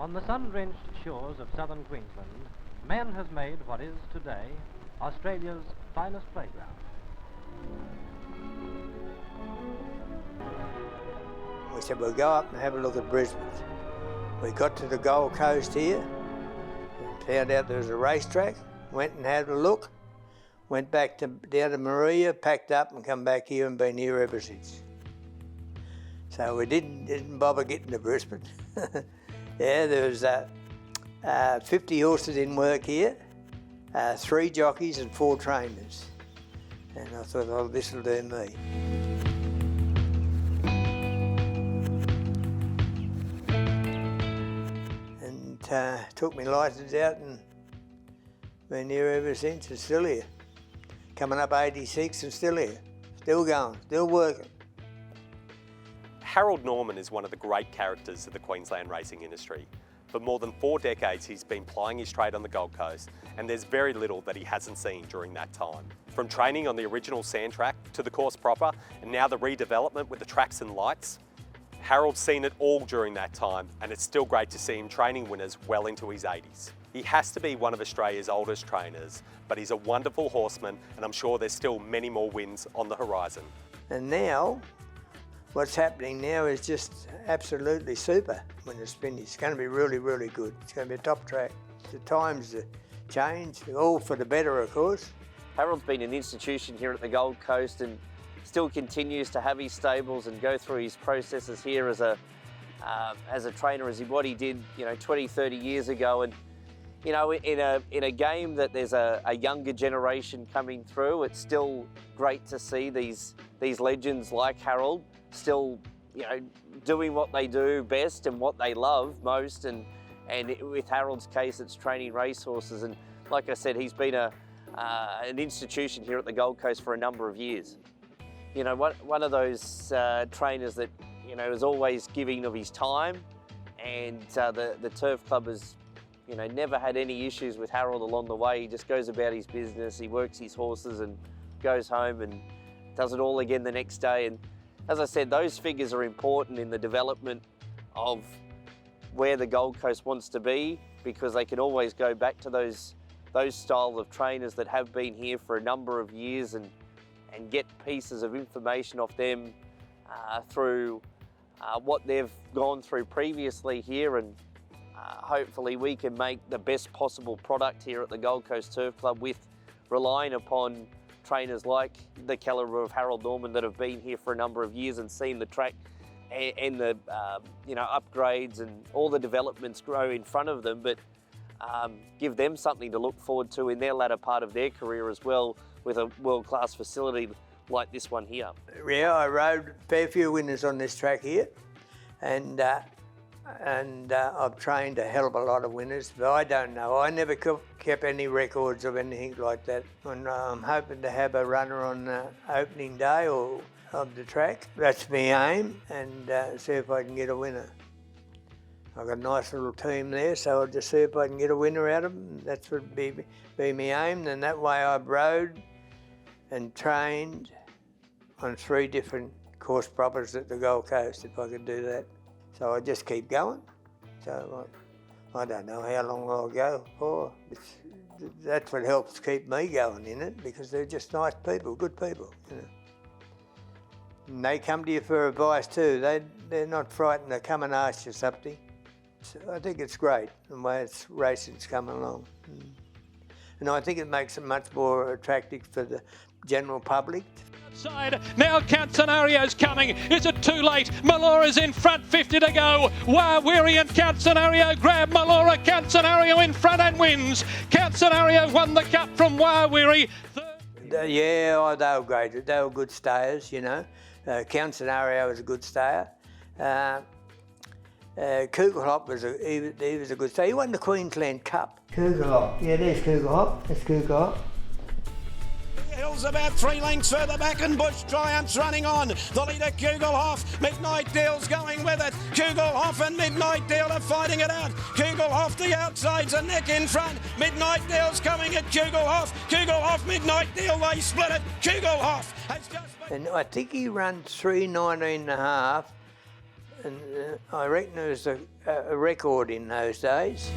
On the sun-drenched shores of southern Queensland, man has made what is today Australia's finest playground. We said we'll go up and have a look at Brisbane. We got to the Gold Coast here, and found out there was a racetrack, went and had a look, went back down to Maria, packed up and come back here and been here ever since. So we didn't bother getting to Brisbane. Yeah, there was 50 horses in work here, 3 jockeys and 4 trainers. And I thought, oh, this will do me. And took my licence out and been here ever since, and still here. Coming up 86 and still here, still going, still working. Harold Norman is one of the great characters of the Queensland racing industry. For more than 4 decades, he's been plying his trade on the Gold Coast, and there's very little that he hasn't seen during that time. From training on the original sand track to the course proper, and now the redevelopment with the tracks and lights, Harold's seen it all during that time, and it's still great to see him training winners well into his 80s. He has to be one of Australia's oldest trainers, but he's a wonderful horseman, and I'm sure there's still many more wins on the horizon. And now, what's happening now is just absolutely super when it's finished. It's going to be really, really good. It's going to be a top track. The times change, all for the better, of course. Harold's been an institution here at the Gold Coast and still continues to have his stables and go through his processes here as a trainer, as what he did, 20, 30 years ago. And in a game that there's a younger generation coming through, it's still great to see these legends like Harold still, doing what they do best and what they love most. And with Harold's case, it's training racehorses. And like I said, he's been an institution here at the Gold Coast for a number of years. One of those trainers that, is always giving of his time, and the Turf Club has, never had any issues with Harold along the way. He just goes about his business, he works his horses and goes home and does it all again the next day. And as I said, those figures are important in the development of where the Gold Coast wants to be, because they can always go back to those styles of trainers that have been here for a number of years and get pieces of information off them through what they've gone through previously here. And hopefully we can make the best possible product here at the Gold Coast Turf Club, with relying upon trainers like the calibre of Harold Norman that have been here for a number of years and seen the track and the upgrades and all the developments grow in front of them, but give them something to look forward to in their latter part of their career as well, with a world-class facility like this one here. Yeah, I rode a fair few winners on this track here, and I've trained a hell of a lot of winners, but I don't know. I never kept any records of anything like that. And I'm hoping to have a runner on opening day or of the track. That's my aim, and see if I can get a winner. I've got a nice little team there, so I'll just see if I can get a winner out of them. That's what would be my aim, and that way I've rode and trained on 3 different course proppers at the Gold Coast, if I could do that. So I just keep going. So I don't know how long I'll go for. That's what helps keep me going in it, because they're just nice people, good people, And they come to you for advice too. They're not frightened to come and ask you something. So I think it's great the way racing's coming along. And I think it makes it much more attractive for the general public. Outside, now Count Scenario's coming. Is it too late? Melora's in front, 50 to go. Wawiri and Count Scenario grab Melora. Count Scenario in front and wins. Count Scenario won the cup from Wawiri. Yeah, they were great. They were good stayers, Count Scenario was a good stayer. Kugelhop was a good stayer. He won the Queensland Cup. Kugelhop, yeah, there's Kugelhop. That's Kugelhop. Hills about 3 lengths further back, and Bush Triumph's running on. The leader Kugelhoff, Midnight Deal's going with it. Kugelhoff and Midnight Deal are fighting it out. Kugelhoff the outside's a neck in front. Midnight Deal's coming at Kugelhoff. Kugelhoff, Midnight Deal, they split it. Kugelhoff has just... And I think he ran 3:19.5 and I reckon it was a record in those days.